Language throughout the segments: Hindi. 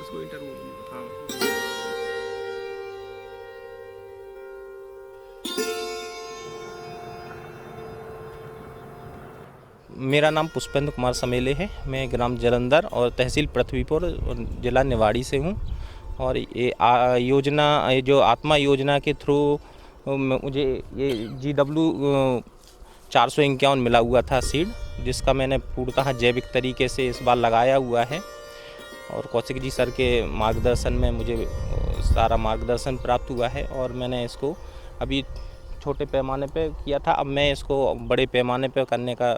इसको इंटरव्यू दूंगा। हाँ मेरा नाम पुष्पेंद्र कुमार समेले है। मैं ग्राम जलंधर और तहसील पृथ्वीपुर और जिला निवाड़ी से हूँ। और ये योजना, ये जो आत्मा योजना के थ्रू मुझे ये GW 451 मिला हुआ था सीड, जिसका मैंने पूर्णतः जैविक तरीके से इस बार लगाया हुआ है। और कौशिक जी सर के मार्गदर्शन में मुझे सारा मार्गदर्शन प्राप्त हुआ है और मैंने इसको अभी छोटे पैमाने पे किया था। अब मैं इसको बड़े पैमाने पे करने का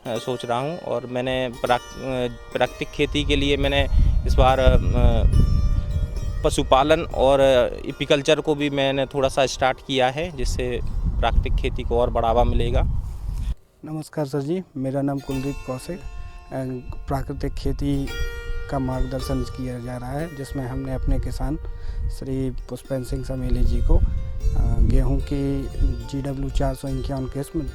सोच रहा हूँ। और मैंने प्राकृतिक खेती के लिए मैंने इस बार पशुपालन और एपीकल्चर को भी मैंने थोड़ा सा स्टार्ट किया है, जिससे प्राकृतिक खेती को और बढ़ावा मिलेगा। नमस्कार सर जी, मेरा नाम कुलदीप कौशिक। प्राकृतिक खेती का मार्गदर्शन किया जा रहा है, जिसमें हमने अपने किसान श्री पुष्पेंद्र सिंह समेली जी को गेहूं की GW 451 किस्म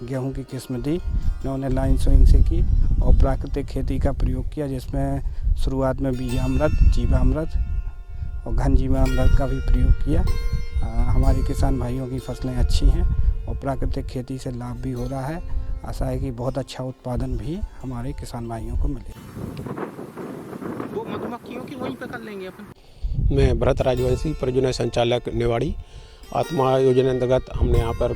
गेहूं की किस्म दी। इन्होंने लाइन सोइंग से की और प्राकृतिक खेती का प्रयोग किया, जिसमें शुरुआत में बीजामृत, जीवामृत और घन जीवामृत का भी प्रयोग किया। हमारे किसान भाइयों की फसलें अच्छी हैं और प्राकृतिक खेती से लाभ भी हो रहा है। आशा है कि बहुत अच्छा उत्पादन भी हमारे किसान भाइयों को मिले। वो मधुमक्खियों की वहीं पे कर लेंगे अपन। मैं भरत राजवंशी, परियोजना संचालक निवाड़ी। आत्मा योजना अंतर्गत हमने यहाँ पर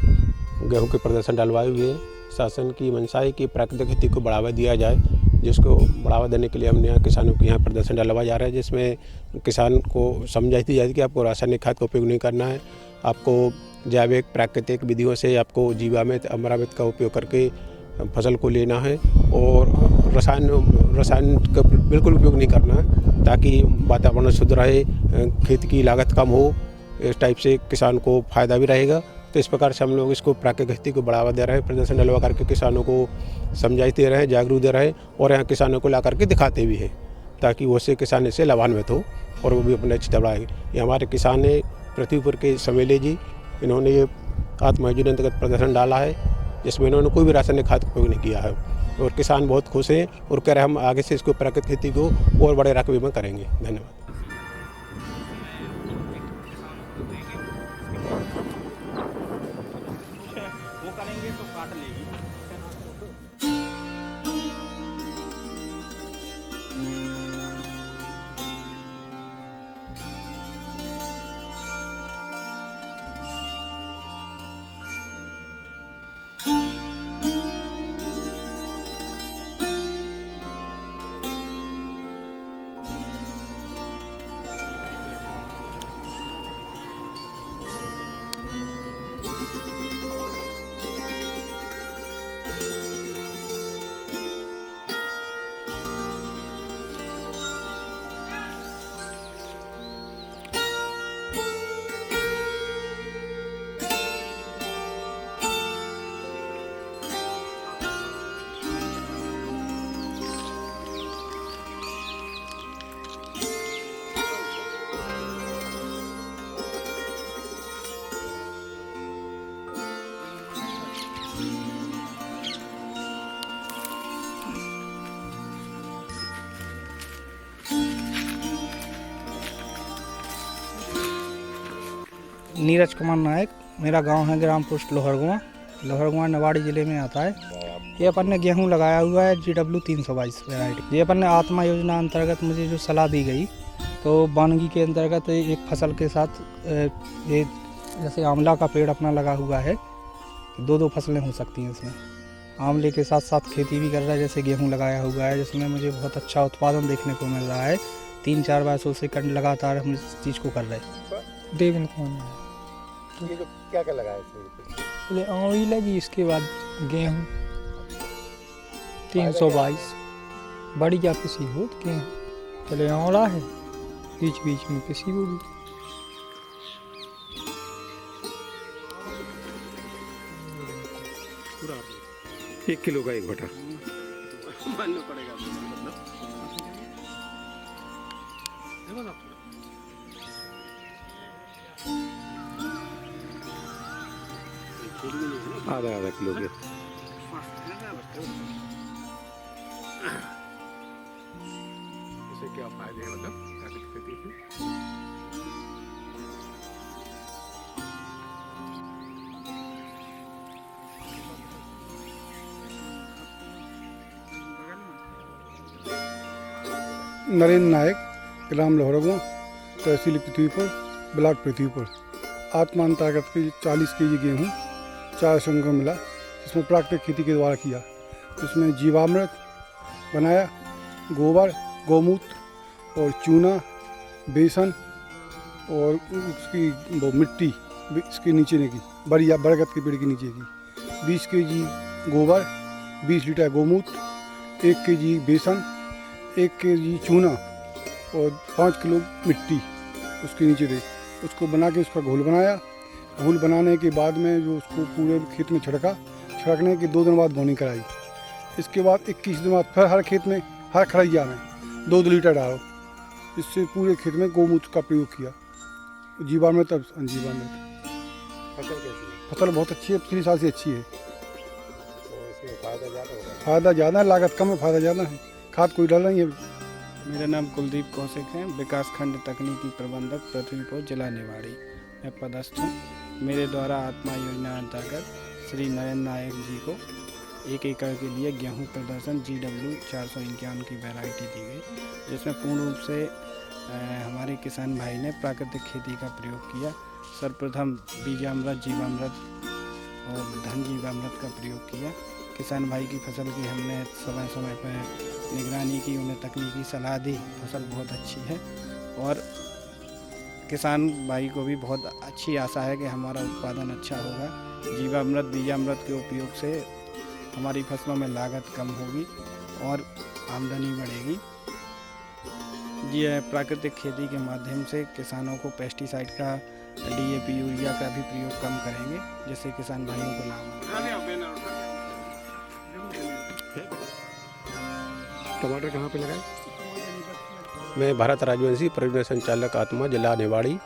गेहूं के प्रदर्शन डलवाए हुए हैं। शासन की मंशा है कि प्राकृतिक खेती को बढ़ावा दिया जाए, जिसको बढ़ावा देने के लिए हमने यहाँ किसानों के यहाँ प्रदर्शन डलवाया जा रहा है, जिसमें किसान को समझाई दी जाती है कि आपको रासायनिक खाद का उपयोग नहीं करना है। आपको जैविक प्राकृतिक विधियों से आपको जीवामृत, अमरामृत का उपयोग करके फसल को लेना है और रसायन का बिल्कुल उपयोग नहीं करना है, ताकि वातावरण शुद्ध रहे, खेत की लागत कम हो। इस टाइप से किसान को फ़ायदा भी रहेगा। तो इस प्रकार से हम लोग इसको प्राकृतिक खेती को बढ़ावा दे रहे हैं। प्रदर्शन डलवा करके किसानों को समझाते रहे, जागरूक दे रहे और यहाँ किसानों को ला करके दिखाते भी हैं, ताकि वो से किसान इससे लाभान्वित हो और वो भी अपने अच्छी बढ़ाएंगे। ये हमारे किसान है पृथ्वीपुर के समेले जी, इन्होंने ये आत्मा योजना अंतर्गत प्रदर्शन डाला है, जिसमें इन्होंने कोई भी रासायनिक खाद का उपयोग नहीं किया है और किसान बहुत खुश हैं और कह रहे हैं हम आगे से इसको प्राकृतिक खेती को और बड़े रकबे में करेंगे। धन्यवाद। वो करेंगे तो काट लेगी। नीरज कुमार नायक, मेरा गांव है ग्राम पोस्ट लोहरगुआ निवाड़ी ज़िले में आता है। ये अपन ने गेहूं लगाया हुआ है GW 322 वैरायटी। ये अपन ने आत्मा योजना अंतर्गत मुझे जो सलाह दी गई, तो वानगी के अंतर्गत एक फसल के साथ ये जैसे आंवला का पेड़ अपना लगा हुआ है, 2 फसलें हो सकती हैं इसमें। आंवले के साथ साथ खेती भी कर रहा है, जैसे गेहूँ लगाया हुआ है, जिसमें मुझे बहुत अच्छा उत्पादन देखने को मिल रहा है। 3-4 वर्षों से लगातार हम इस चीज़ को कर रहे हैं। देवन कौन है? ये जो क्या क्या लगाया इसमें? पहले आंवली लगी, इसके बाद गेहूँ 322 बड़ी या किसी हो तो गेहूँ। पहले आंवला है, बीच बीच में किसी होगी। पूरा 1 किलो का 1 बटा मानना पड़ेगा देखो ना। आधा किलो के। क्या फायदे हैं मतलब प्राकृतिक खेती से? नरेंद्र नायक, ग्राम लोहरगुआ, तहसील पृथ्वीपुर, ब्लॉक पृथ्वीपुर। आत्मा अंतर्गत की 40 केजी गेहूँ 4 संघों मिला, जिसमें प्राकृतिक खेती के द्वारा किया। इसमें जीवामृत बनाया, गोबर, गौमूत्र और चूना, बेसन और उसकी वो मिट्टी इसके नीचे ने की, बढ़िया बरगद के पेड़ के नीचे की। 20 केजी गोबर, 20 लीटर गौमूत्र, 1 केजी बेसन, 1 केजी चूना और 5 किलो मिट्टी उसके नीचे दे। उसको बना के उसका घोल बनाया। घोल बनाने के बाद में जो उसको पूरे खेत में छिड़कने के 2 दिन बाद बोनी कराई। इसके बाद 21 दिन बाद फिर हर खेत में, हर खड़ैया में 2-2 लीटर डालो। इससे पूरे खेत में गौमूत्र का प्रयोग किया। जीवामृत, जीवामृत। फसल कैसी है? फसल बहुत अच्छी है, पिछले साल से अच्छी है। तो इसमें फायदा ज़्यादा होगा? फ़ायदा ज़्यादा है, लागत कम है, फ़ायदा ज़्यादा है। खाद कोई डाला नहीं है। मेरा नाम कुलदीप कौशिक है, विकासखंड तकनीकी प्रबंधक पृथ्वीपुर, जिला निवाड़ी मैं पदस्थ हूँ। मेरे द्वारा आत्मा योजना अंतर्गत श्री नरेंद्र नायक जी को 1 एकड़ के लिए गेहूं प्रदर्शन GW 451 की वैरायटी दी गई, जिसमें पूर्ण रूप से हमारे किसान भाई ने प्राकृतिक खेती का प्रयोग किया। सर्वप्रथम बीजामृत, जीवामृत और धन जीवामृत का प्रयोग किया। किसान भाई की फसल की हमने समय समय पर निगरानी की, उन्हें तकनीकी सलाह दी। फसल बहुत अच्छी है और किसान भाई को भी बहुत अच्छी आशा है कि हमारा उत्पादन अच्छा होगा। जीवामृत, बीजामृत के उपयोग से हमारी फसलों में लागत कम होगी और आमदनी बढ़ेगी। ये प्राकृतिक खेती के माध्यम से किसानों को पेस्टिसाइड का, DAP, यूरिया का भी प्रयोग कम करेंगे, जिससे किसान भाइयों को लाभ होगा। टमाटर कहाँ पे लगाए? मैं भारत राजवंशी परियोजना संचालक आत्मा, जिला निवाड़ी।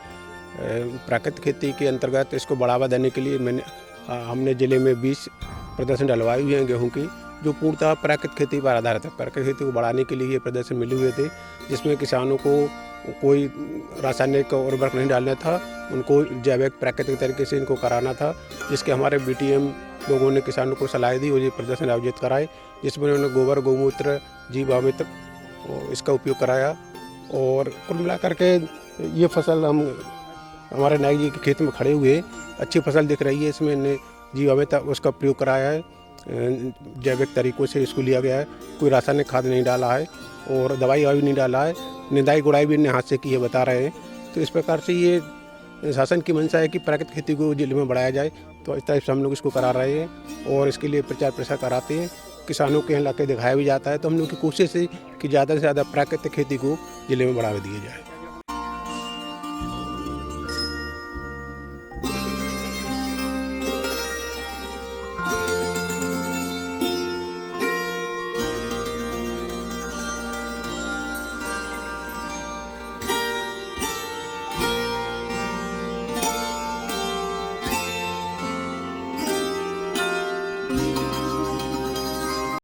प्राकृतिक खेती के अंतर्गत इसको बढ़ावा देने के लिए हमने ज़िले में 20 प्रदर्शन डलवाए हुए हैं गेहूं की, जो पूर्णतः प्राकृतिक खेती पर आधारित है। प्राकृतिक खेती को बढ़ाने के लिए ये प्रदर्शन मिले हुए थे, जिसमें किसानों को कोई रासायनिक उर्वरक नहीं डालना था, उनको जैविक प्राकृतिक तरीके से इनको कराना था, जिसके हमारे BTM लोगों ने किसानों को सलाह दी और ये प्रदर्शन आयोजित कराए, जिसमें उन्होंने गोबर, गौमूत्र, जीवामृत इसका उपयोग कराया। और कुल मिलाकर के ये फसल हमारे नायक जी के खेत में खड़े हुए अच्छी फसल दिख रही है। इसमें इन्हें जीवामृत उसका प्रयोग कराया है, जैविक तरीक़ों से इसको लिया गया है, कोई रासायनिक खाद नहीं डाला है और दवाई भी नहीं डाला है, निंदाई गुड़ाई भी इन्हें हाथ से की है, बता रहे हैं। तो इस प्रकार से ये शासन की मंशा है कि प्राकृतिक खेती को जिले में बढ़ाया जाए, तो इस तरह से हम लोग इसको करा रहे हैं और इसके लिए प्रचार प्रसार कराते हैं। किसानों के यहाँ लाके दिखाया भी जाता है। तो हम लोग की कोशिश है कि ज़्यादा से ज़्यादा प्राकृतिक खेती को जिले में बढ़ावा दिया जाए।